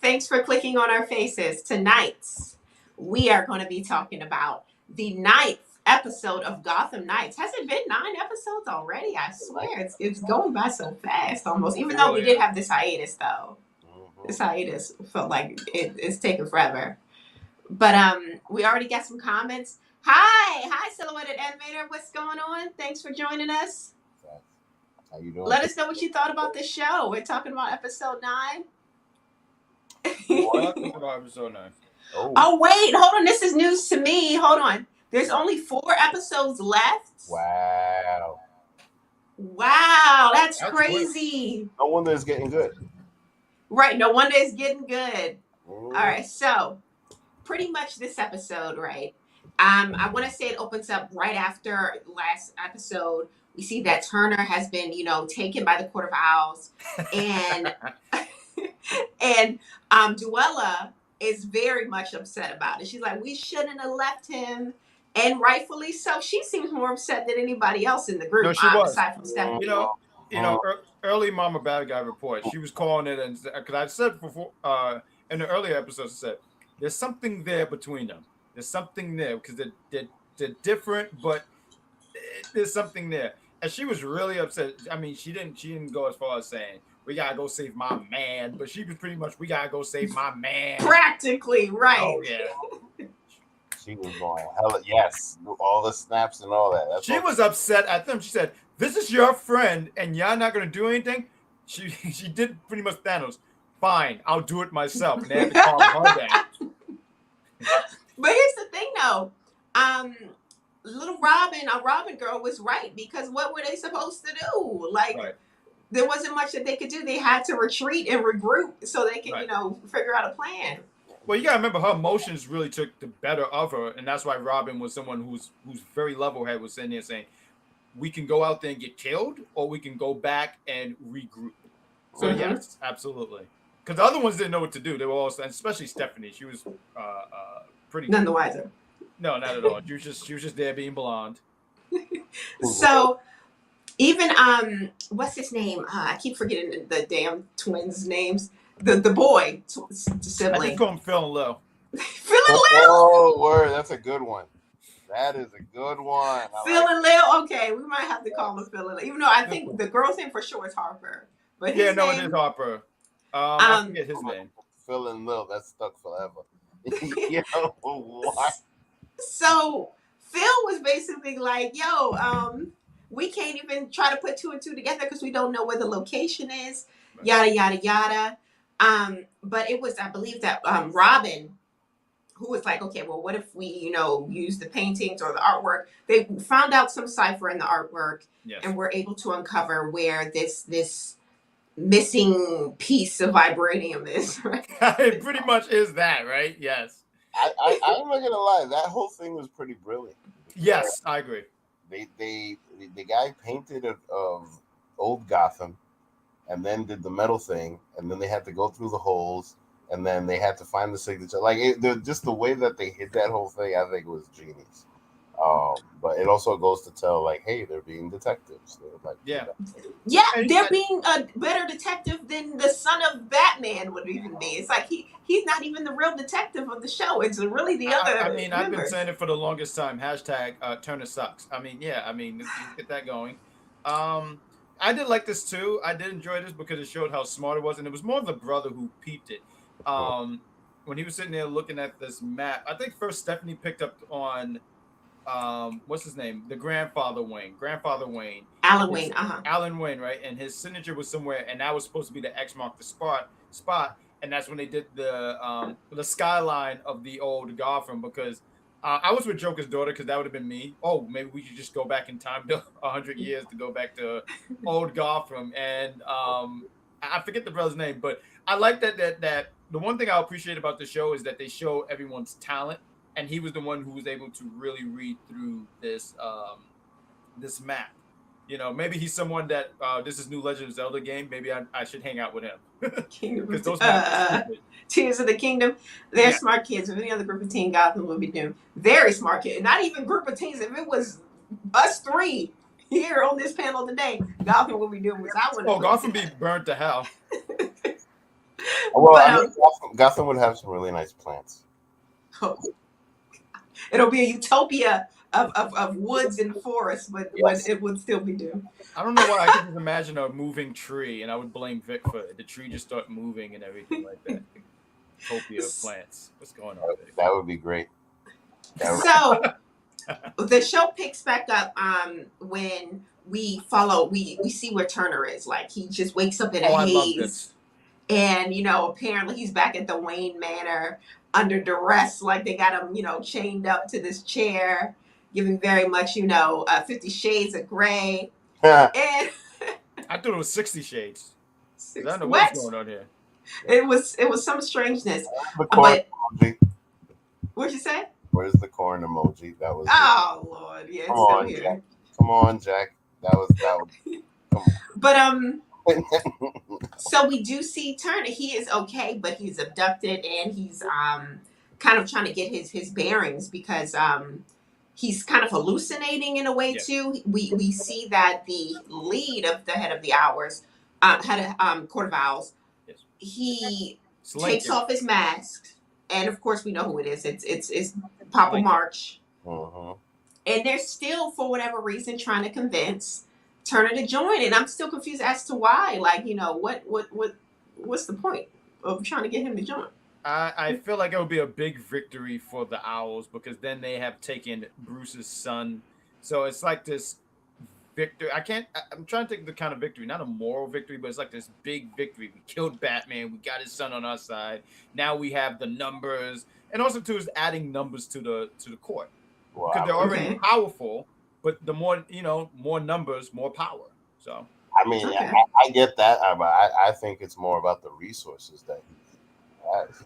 Thanks for clicking on our faces. Tonight, we are going to be talking about the ninth episode of Gotham Knights. Has it been 9 episodes already? I swear it's going by so fast almost. Even though we did have this hiatus though. This hiatus felt like it's taking forever. But we already got some comments. Hi, Silhouetted Animator. What's going on? Thanks for joining us. How you doing? Let us know what you thought about the show. We're talking about episode 9. What about episode 9? Oh, wait. Hold on. This is news to me. Hold on. There's only 4 episodes left. Wow. That's crazy. No wonder it's getting good. Right. No wonder it's getting good. All right. So, pretty much this episode, right? I want to say it opens up right after last episode. We see that Turner has been, taken by the Court of Owls. And and Duella is very much upset about it. She's like, we shouldn't have left him. And rightfully so. She seems more upset than anybody else in the group. No, she was. Aside from Stephanie. Early Mama Bad Guy report, she was calling it, and because I said before in the earlier episodes, I said there's something there between them. There's something there because they're different, but there's something there. And she was really upset. I mean, she didn't go as far as saying we gotta go save my man, but she was pretty much we gotta go save my man. Practically, right? Oh yeah. She was going hella yes, all the snaps and all that. She was upset at them. She said, "This is your friend, and y'all not gonna do anything." She did pretty much Thanos. Fine, I'll do it myself. And they had to calm her down. But here's the thing, though. Little Robin, a Robin girl, was right because what were they supposed to do? Like, there wasn't much that they could do. They had to retreat and regroup so they could, figure out a plan. Well, you gotta remember her emotions really took the better of her, and that's why Robin was someone who's very level-headed, was sitting there saying, "We can go out there and get killed, or we can go back and regroup." So yes, absolutely. Because the other ones didn't know what to do. They were all, especially Stephanie. She was pretty. None the wiser. No, not at all. She was just there being blonde. So, even what's his name? I keep forgetting the damn twins' names. The boy sibling. I just call him Phil and Lil. Phil and Lil. Oh, word! That's a good one. That is a good one. Phil and Lil. Okay, we might have to call him Phil and Lil. Even though I think the girl's name for sure is Harper. But it is Harper. I forget his name. Phil and Lil. That's stuck forever. What? So Phil was basically like, "Yo, we can't even try to put 2 and 2 together because we don't know where the location is." Yada yada yada. But it was, I believe, that Robin, who was like, "Okay, well, what if we, use the paintings or the artwork?" They found out some cipher in the artwork, and were able to uncover where this missing piece of vibranium is. Right? It pretty much is that, right? Yes. I'm not gonna lie, that whole thing was pretty brilliant. Yes, I agree. The guy painted of old Gotham, and then did the metal thing, and then they had to go through the holes, and then they had to find the signature. Like just the way that they hit that whole thing, I think was genius. But it also goes to tell, like, hey, they're being detectives. They're like, they're being a better detective than the son of Batman would even be. It's like he's not even the real detective of the show. It's really the other. I mean, I've been saying it for the longest time. # Turner sucks. I mean, let's get that going. I did like this too. I did enjoy this because it showed how smart it was, and it was more the brother who peeped it. When he was sitting there looking at this map, I think first Stephanie picked up on what's his name? The grandfather Wayne. Alan Wayne, Alan Wayne, right? And his signature was somewhere, and that was supposed to be the X marked the spot. And that's when they did the skyline of the old Gotham, because I was with Joker's daughter, because that would have been me. Oh, maybe we should just go back in time to 100 years to go back to old Gotham. And I forget the brother's name, but I like that the one thing I appreciate about the show is that they show everyone's talent. And he was the one who was able to really read through this map. Maybe he's someone that this is new Legend of Zelda game. Maybe I should hang out with him. Because those Tears of the Kingdom, they're smart kids. If any other group of teen Gotham would be doomed. Very smart kids. Not even group of teens. If it was us 3 here on this panel today, Gotham would be doomed. Gotham be burnt to hell. Well, But I mean, Gotham would have some really nice plants. oh, it'll be a utopia of woods and forests, but Yes. it would still be doomed. I don't know why I could just imagine a moving tree, and I would blame Vic for it. The tree just start moving and everything like that. Utopia of plants. What's going on, Vic? That would be great. So the show picks back up when we see where Turner is. Like he just wakes up in a Oh, I love haze. this. And apparently he's back at the Wayne Manor under duress. Like they got him, chained up to this chair, giving very much, 50 Shades of Grey. And I thought it was 60 Shades. I don't know what? what's going on here. It was some strangeness. The corn But emoji. what'd you say? Where's the corn emoji? That was. Oh Lord, yeah, Come it's still on, here. Jack. Come on, Jack. That was. Come But on. so we do see Turner. He is okay, but he's abducted and he's kind of trying to get his bearings because he's kind of hallucinating in a way Yes. too. We see that the lead of the head of the hours, head of Court of Owls, Yes. he It's takes Lincoln. off his mask, and of course we know who it is. It's Papa Lincoln. March, Mhm. and they're still for whatever reason trying to convince Turner to join, and I'm still confused as to why. Like, what's the point of trying to get him to join? I feel like it would be a big victory for the Owls because then they have taken Bruce's son. So it's like this victory. I'm trying to think of the kind of victory, not a moral victory, but it's like this big victory. We killed Batman. We got his son on our side. Now we have the numbers, and also too is adding numbers to the court because Wow. they're already Okay. powerful. But the more more numbers, more power. So I mean, Okay. I get that, but I think it's more about the resources that he has.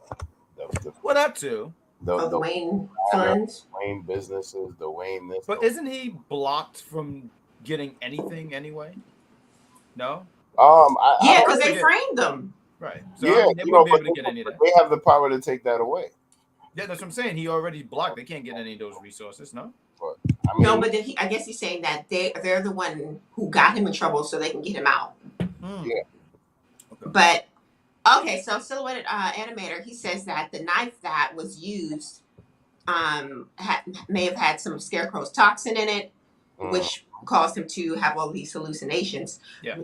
well, that too. Of The Wayne manor, funds. Wayne businesses, the Wayne this. But isn't he blocked from getting anything anyway? No. Yeah, I because they forget. framed them. Right. So yeah, I mean, they wouldn't be able to but get any of that. they have the power to take that away. Yeah, that's what I'm saying. He already blocked. They can't get any of those resources. No. But I mean, No, but I guess he's saying that they're the one who got him in trouble, so they can get him out. yeah. Okay. But okay, so Silhouetted Animator, he says that the knife that was used may have had some Scarecrow's toxin in it, which caused him to have all these hallucinations. Yeah.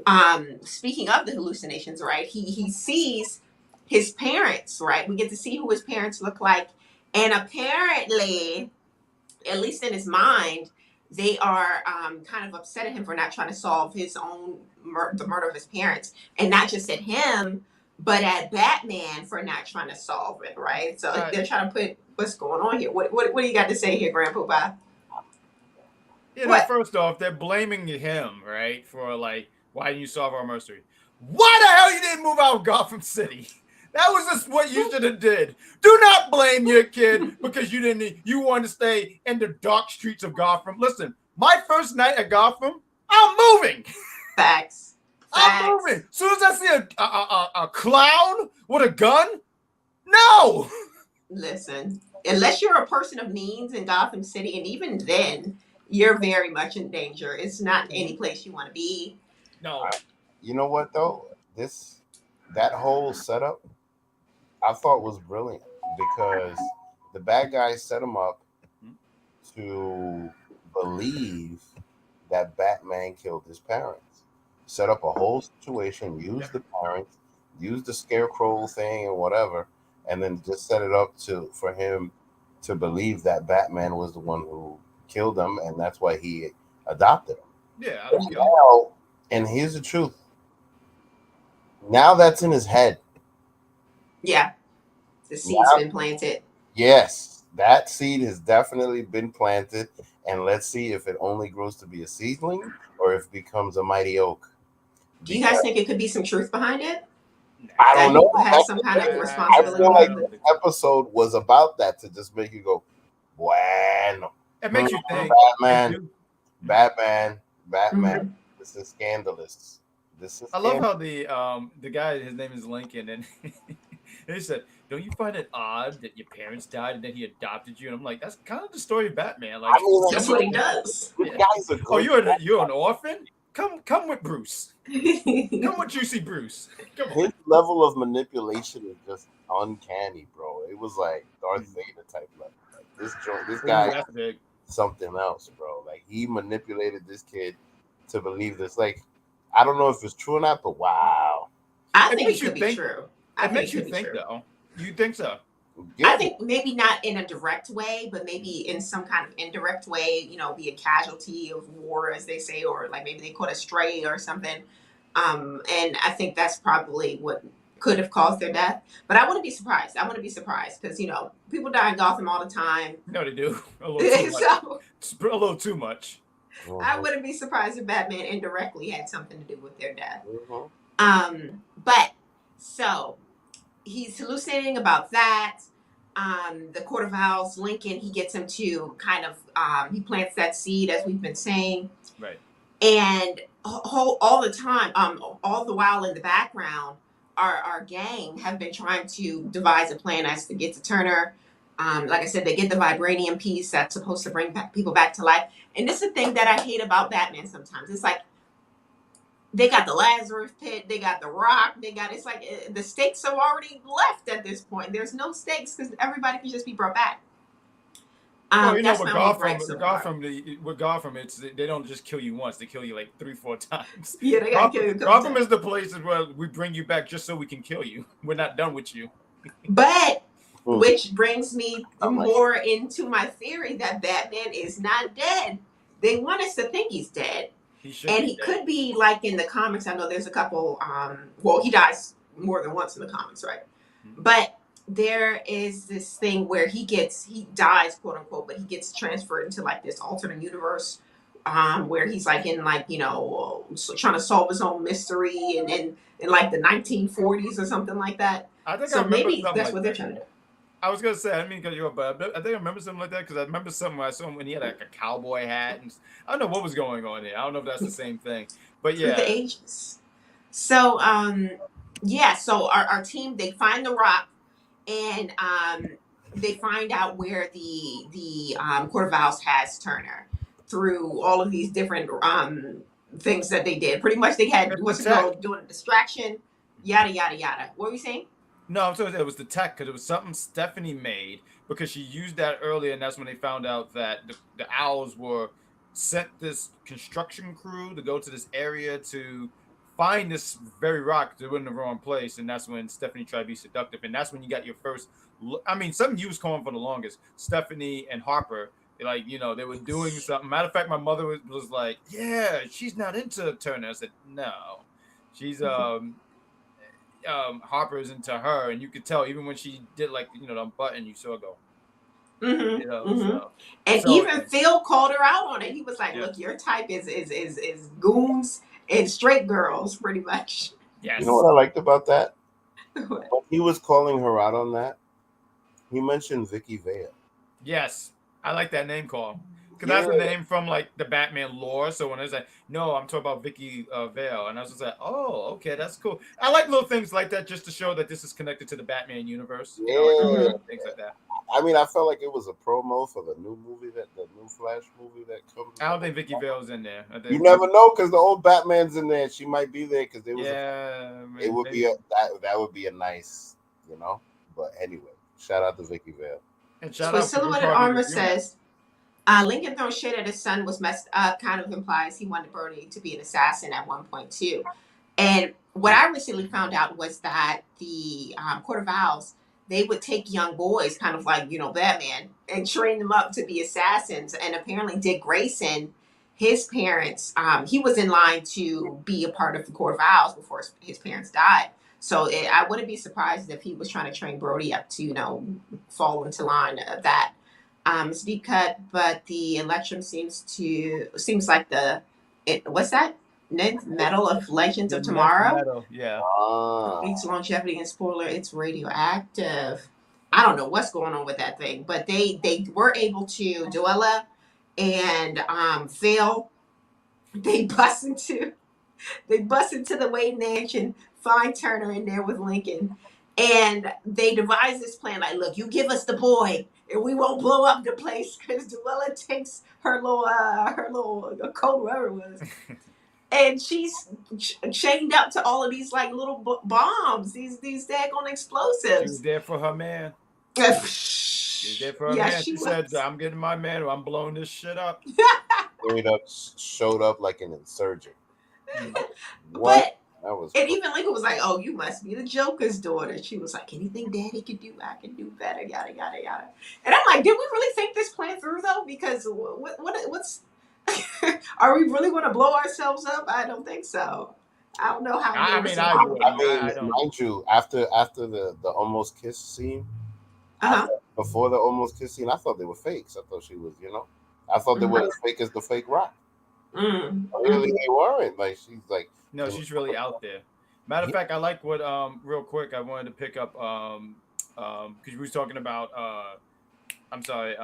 Speaking of the hallucinations, right? He sees his parents, right? We get to see who his parents look like, and apparently, at least in his mind, they are kind of upset at him for not trying to solve his own the murder of his parents, and not just at him, but at Batman for not trying to solve it, right? So they're trying to put what's going on here. What do you got to say here, Grandpa? First off, they're blaming him, right, for like why didn't you solve our mystery? Why the hell you didn't move out of Gotham City? That was just what you should have did. Do not blame your kid because you wanted to stay in the dark streets of Gotham. Listen, my first night at Gotham, I'm moving. Facts. I'm moving. As soon as I see a clown with a gun, no. Listen, unless you're a person of means in Gotham City, and even then, you're very much in danger. It's not any place you want to be. No. You know what though? That whole setup I thought was brilliant because the bad guys set him up to believe that Batman killed his parents. Set up a whole situation, use the parents, use the Scarecrow thing and whatever, and then just set it up for him to believe that Batman was the one who killed them, and that's why he adopted him. Yeah. Now, and here's the truth. Now that's in his head. Yeah. The seed's been planted. Yes, that seed has definitely been planted, and let's see if it only grows to be a seedling or if it becomes a mighty oak. Do you guys think it could be some truth behind it? I don't know. Has some kind of I responsibility. feel like this episode was about that, to just make you go, bueno. It makes you think. Batman. Mm-hmm. This is scandalous. I love how the guy, his name is Lincoln, and he said, "Don't you find it odd that your parents died and then he adopted you?" And I'm like, that's kind of the story of Batman. Like, that's what he does. This guy's a good you're an orphan? come with Bruce. Come with Juicy Bruce. Come on. His level of manipulation is just uncanny, bro. It was like Darth Vader type level. Like this Oh, guy, that's big. something else, bro. Like he manipulated this kid to believe this. Like I don't know if it's true or not, but wow. I It think it makes you could be think. true. I It think it makes you could be think, true. though. You think so? I Yeah, think maybe not in a direct way, but maybe in some kind of indirect way, be a casualty of war, as they say, or like maybe they caught a stray or something. And I think that's probably what could have caused their death. But I wouldn't be surprised. I wouldn't be surprised because, people die in Gotham all the time. No, they do a little too much. So A little too much. I mhm, wouldn't be surprised if Batman indirectly had something to do with their death. mhm. But so he's hallucinating about that. The Court of Owls, Lincoln, he gets him to kind of, he plants that seed, as we've been saying. Right. And all the time, all the while in the background, our gang have been trying to devise a plan as to get to Turner. Like I said, they get the vibranium piece that's supposed to bring people back to life. And this is the thing that I hate about Batman sometimes. It's like they got the Lazarus pit, they got the rock, it's like the stakes are already left at this point. There's no stakes because everybody can just be brought back. Well, That's with my only Gotham, gripe so far. with Gotham, it's they don't just kill you once; they kill you like 3, 4 times. Yeah, they got to kill you a couple Gotham times. is the place where we bring you back just so we can kill you. We're not done with you. But Hmm. which brings me I'm like, more into my theory that Batman is not dead. They want us to think he's dead. He should And be he dead. could be like in the comics. I know there's a couple, well, he dies more than once in the comics, right? Mhm. But there is this thing where he dies, quote unquote, but he gets transferred into like this alternate universe, where he's like in like, trying to solve his own mystery and in like the 1940s or something like that. I think I So remember maybe something that's like what they're that. trying to do. I was gonna say, I mean, because you're, but I think I remember something like that because I remember something where I saw him when he had like a cowboy hat, and I don't know what was going on there. I don't know if that's the same thing, but Through the yeah, ages. So yeah, so our team, they find the rock, and they find out where the Court of Owls has Turner through all of these different things that they did. Pretty much they had, it's the what's it tech. called, doing a distraction, yada yada yada. What were you saying? No, I'm sorry, it was the tech because it was something Stephanie made because she used that earlier, and that's when they found out that the owls were sent this construction crew to go to this area to find this very rock. They were in the wrong place, and that's when Stephanie tried to be seductive, and that's when you got your first. I mean, something you was calling for the longest. Stephanie and Harper, like they were doing something. Matter of fact, my mother was like, "Yeah, she's not into Turner." I said, "No, she's Harper's into her, and you could tell even when she did like the button, you saw her go, Mm-hmm. Mm-hmm. so And so even Phil called her out on it. He was like, yeah, "Look, your type is goons and straight girls, pretty much." you know yes, what I liked about that? What? When he was calling her out on that, he mentioned Vicky Vale. yes, I like that name call because Yeah, that's a name from like the Batman lore. So when I was like, no, I'm talking about Vicky Vale, and I was just like, oh, okay, that's cool. I like little things like that just to show that this is connected to the Batman universe. I like yeah. Mm-hmm. things like that. I mean, I felt like it was a promo for the new Flash movie that comes I don't out. think Vicky Vale's in there. I You think, never know because the old Batman's in there. She might be there because there was a. yeah, It would be maybe. that would be a nice, you know. But anyway, shout out to Vicky Vale. And shout So out to you Silhouetted probably Armor reviewing it. says, Lincoln throwing shit at his son was messed up, kind of implies he wanted Brody to be an assassin at one point too. And what I recently found out was that the Court of Owls, they would take young boys, kind of like, Batman, and train them up to be assassins. And apparently Dick Grayson, his parents, he was in line to be a part of the Court of Owls before his parents died. So I wouldn't be surprised if he was trying to train Brody up to, fall into line of that. It's deep cut, but the election seems like what's that? Medal of Legends The of Nymph Tomorrow. Meadow, yeah. Ah, Beats longevity and spoiler. It's radioactive. I don't know what's going on with that thing, but they were able to Duella and Phil. They bust into the Wayne Mansion, find Turner in there with Lincoln, and they devise this plan. Like, look, you give us the boy, and we won't blow up the place because Duella takes her little coat, whatever it was, and she's chained up to all of these like little bombs, these daggone She was explosives. there for her man. She was there for her Yeah, man. she She said, was. "I'm getting my man, or I'm blowing this shit up." Straight up showed up like an insurgent. Mm. What? But That was and even Lincoln was like, "Oh, you must be the Joker's daughter." She was like, "Anything Daddy could do, I can do better." Yada yada yada. And I'm like, "Did we really think this plan through though? Because what's are we really going to blow ourselves up? I don't think so. I don't know how they I were mean, I supposed. I wouldn't. mean, I don't. mind you, after the almost kiss scene, Uh I huh. thought, before the almost kiss scene, I thought they were fakes. I thought she was, I thought they were as fake as the fake rock. Really, Mm. they weren't. Like she's like, No, she's really out there. Matter of yeah, fact, I like what real quick I wanted to pick up because we was talking about I'm sorry,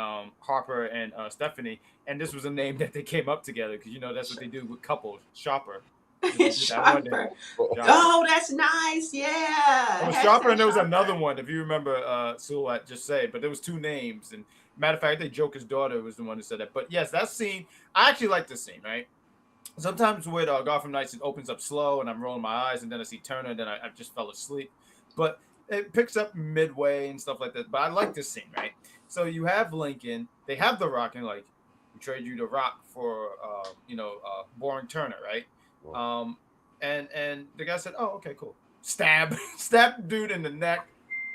Harper and Stephanie, and this was a name that they came up together because that's what they do with couples. Shopper. They did that one name. Sharper. Shopper. Oh, that's nice. It Yeah. was Shopper, Hashtag and there was another Sharper. one, if you remember, Silhouette just say, but there was two names. And matter of fact, I think Joker's daughter was the one who said that. But yes, that scene, I actually like this scene, right? Sometimes with Gotham Knights, it opens up slow, and I'm rolling my eyes, and then I see Turner, and then I just fell asleep. But it picks up midway and stuff like that. But I like this scene, right? So you have Lincoln, they have the Rock, and like, we trade you the Rock for, boring Turner, right? Um, and the guy said, "Oh, okay, cool." Stab, stab dude in the neck,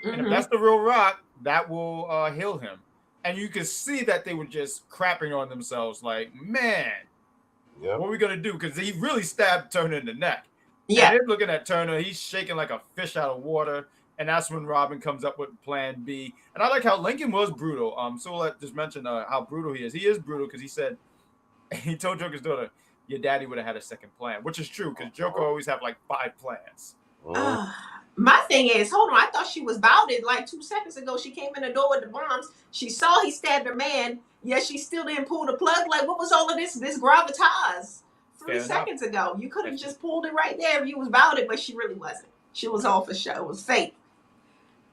and if Mm-hmm. that's the real Rock, that will heal him. And you can see that they were just crapping on themselves, like, man, yep. what are we gonna do? Because he really stabbed Turner in the neck, and Yeah. they're looking at Turner. He's shaking like a fish out of water, and that's when Robin comes up with Plan B. And I like how Lincoln was brutal. So let just mention how brutal he is. He is brutal because he said he told Joker's daughter, "Your daddy would have had a second plan," which is true because Joker always have like 5 plans. Mhm. My thing is, hold on. I thought she was about it like 2 seconds ago. She came in the door with the bombs. She saw he stabbed her man. Yet she still didn't pull the plug. Like, what was all of this gravitas three Fair enough. seconds ago? You could have That's just pulled it right there if you was about it, but she really wasn't. She was all for show. It was fake.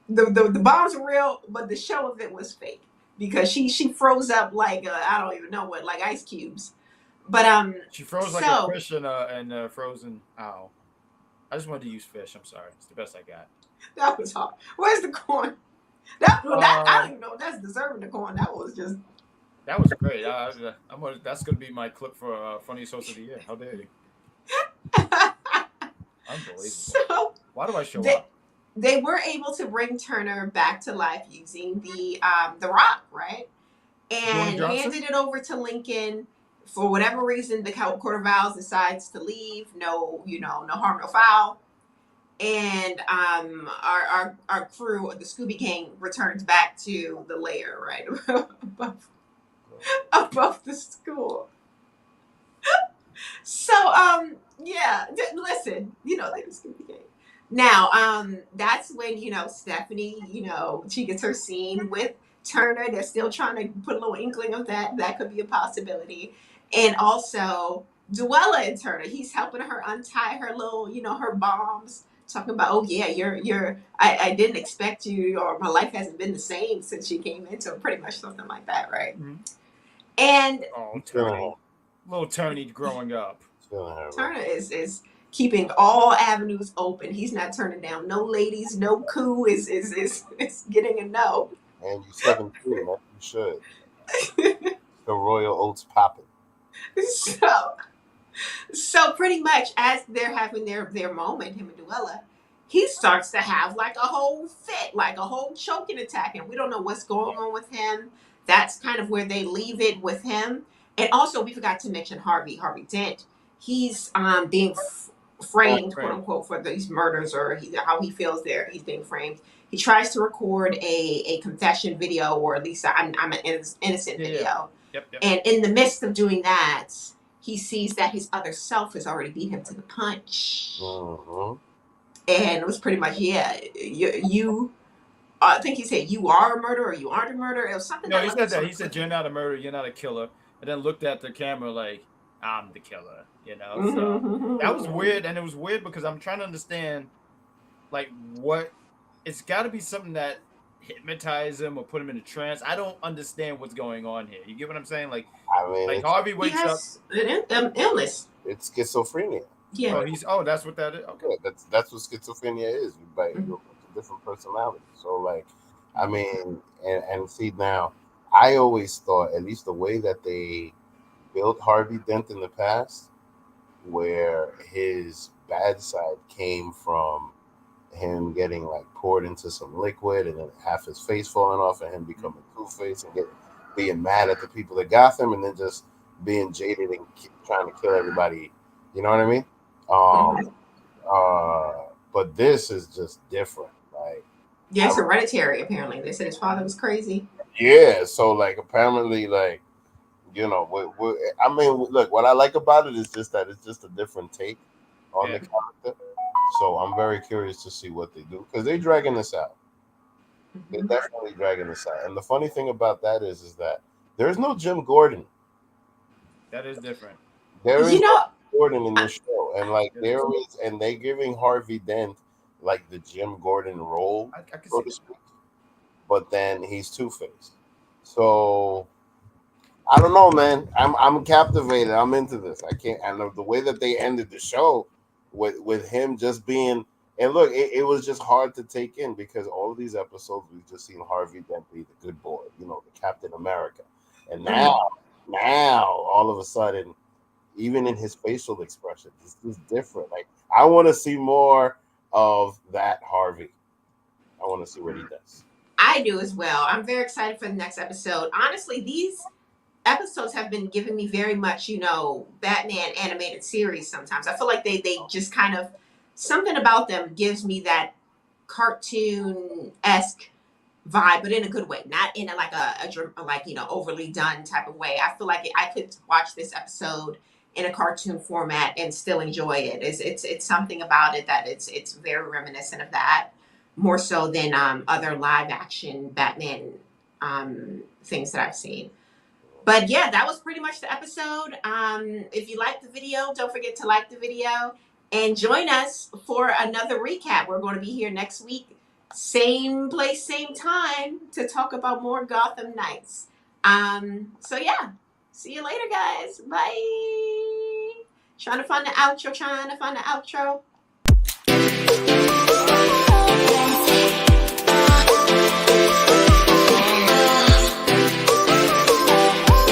The bombs were real, but the show of it was fake because she froze up like I don't even know what, like ice cubes. But She froze like a so fish in a frozen owl. I just wanted to use fish. I'm sorry. It's the best I got. that was hard. Where's the corn? That I don't Um, even know if that's deserving the corn. That was just that was great. That's gonna be my clip for funniest host of the year. How dare you? Unbelievable. so Why do I show they up? they were able to bring Turner back to life using the rock, right? Dwayne And Johnson? handed it over to Lincoln. For whatever reason, the Court of Owls decides to leave. No, no harm, no foul. And our crew, the Scooby Gang, returns back to the lair, right above the school. So yeah, listen, they was Scooby Gang. Now that's when Stephanie, she gets her scene with Turner. They're still trying to put a little inkling of that could be a possibility, and also Duella and Turner. He's helping her untie her little, her bombs. Talking about, oh yeah, I didn't expect you, or my life hasn't been the same since you came into it, pretty much something like that, right? Mhm. And Oh, He's feeling her. Tony. Little Tony growing up. He's feeling her, bro. Turner is keeping all avenues open. He's not turning down no ladies, no coup is getting a no. And you 17, man. You should. The Royal Oats popping. so so pretty much as they're having their moment, him and Duella, he starts to have like a whole fit, like a whole choking attack, and we don't know what's going on with him. That's kind of where they leave it with him. And also, we forgot to mention Harvey Dent. He's being framed, quote Right. unquote, for these murders, or how he feels there. He's being framed. He tries to record a confession video, or at least I'm an innocent Yeah, yeah. video. Yep, yep. And in the midst of doing that, he sees that his other self has already beat him to the punch. Mm-hmm. And it was pretty much, yeah, you I think he said, you are a murderer, or you aren't a murderer. It was something No, that he left him said that. sort He of said, cliffy. "You're not a murderer. You're not a killer." And then looked at the camera like, "I'm the killer." So that was Mm-hmm. weird. And it was weird because I'm trying to understand, like, what it's got to be something that hypnotize him or put him in a trance. I don't understand what's going on here. You get what I'm saying? I mean, Like Harvey He wakes up. has an illness. it's schizophrenia. Yeah. Oh, that's what that is. Okay. Yeah, that's what schizophrenia is. Mhm. You're a different personality. So like, I mean, and see now, I always thought, at least the way that they built Harvey Dent in the past, where his bad side came from him getting like poured into some liquid and then half his face falling off and him becoming Two Face and being mad at the people that got him and then just being jaded and trying to kill everybody. You know what I mean? Um, Mhm. but this is just different. Like, Yeah, it's hereditary. Apparently, they said his father was crazy. yeah. So like, apparently, like, I mean, look, what I like about it is just that it's just a different take on Yeah. the character. So I'm very curious to see what they do because they're dragging this out. They're Mhm. definitely dragging this out. And the funny thing about that is that there's no Jim Gordon. That is different. There You is no know, Jim Gordon in I, this show, and like It there is. is, and they giving Harvey Dent like the Jim Gordon role, I can so see to that. speak. But then he's Two Face. So I don't know, man. I'm captivated. I'm into this. I can't. And the way that they ended the show with him just being and look, it was just hard to take in because all of these episodes we've just seen Harvey Dent be the good boy, the Captain America, and mhm. now all of a sudden, even in his facial expressions, this is different. Like I want to see more of that Harvey. I want to see what he does. I do as well. I'm very excited for the next episode. Honestly, these episodes have been giving me very much, Batman animated series sometimes. I feel like they just kind of something about them gives me that cartoon esque vibe, but in a good way, not in like overly done type of way. I feel like I could watch this episode in a cartoon format and still enjoy it. It's something about it that it's very reminiscent of that, more so than other live action Batman things that I've seen. But yeah, that was pretty much the episode. If you liked the video, don't forget to like the video and join us for another recap. We're going to be here next week, same place, same time, to talk about more Gotham Knights. So yeah, see you later, guys. Bye. Trying to find the outro.